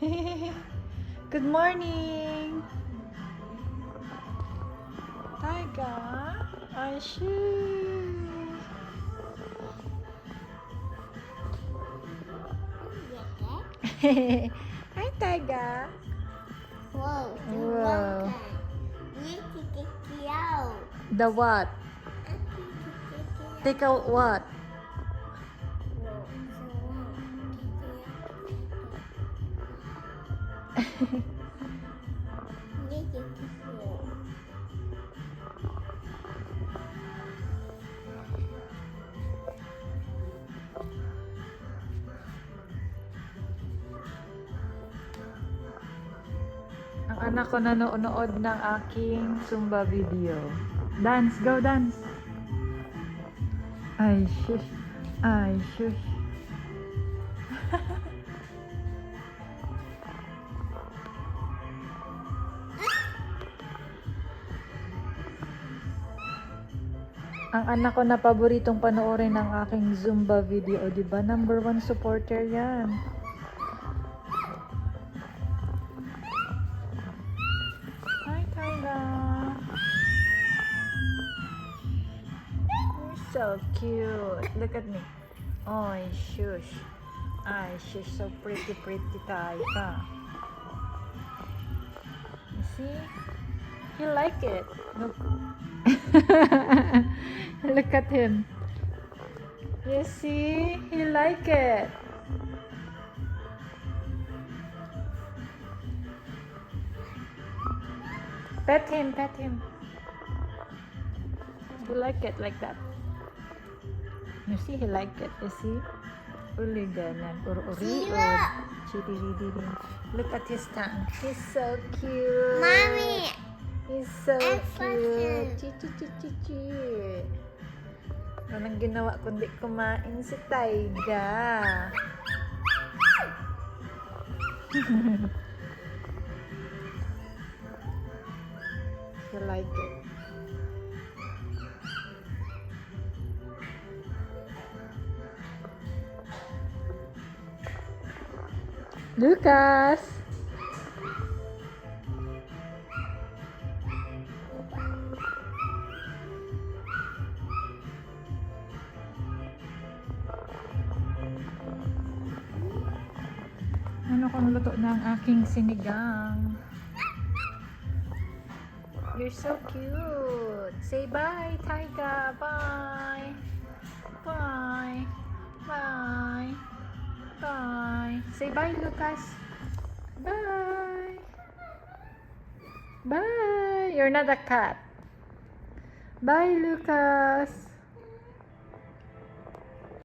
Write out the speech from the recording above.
Good morning. Taiga, I shoot. Hi, Taiga. Whoa. Whoa. Out. The what? Take out what? Ang anak ko nanonood ng aking Zumba video. Dance, go dance. Ay, shush. Ay, shush. Ang anak ko na paboritong panoorin ng aking Zumba video, 'di ba? Number 1 supporter 'yan. Hi, Tyga. You're so cute. Look at me. Ay, shush. Ay, she's so pretty, Tyga. You see? He like it. Look. Look at him. You see? He like it. Pet him, pet him. He like it like that. You see, he like it. You see? Uli ganan. Uri-uri. Chidi-didi. Look at his tongue. He's so cute. Mommy. He's so Expression. cute. Chi-chi-chi-chi-chi. Anong ginawa kundi kumain si Taiga. You like it. Lucas! Ano kung luto na ang aking sinigang? You're so cute. Say bye, Taiga. Bye. Bye. Bye. Bye. Say bye, Lucas. Bye. Bye. You're not a cat. Bye, Lucas.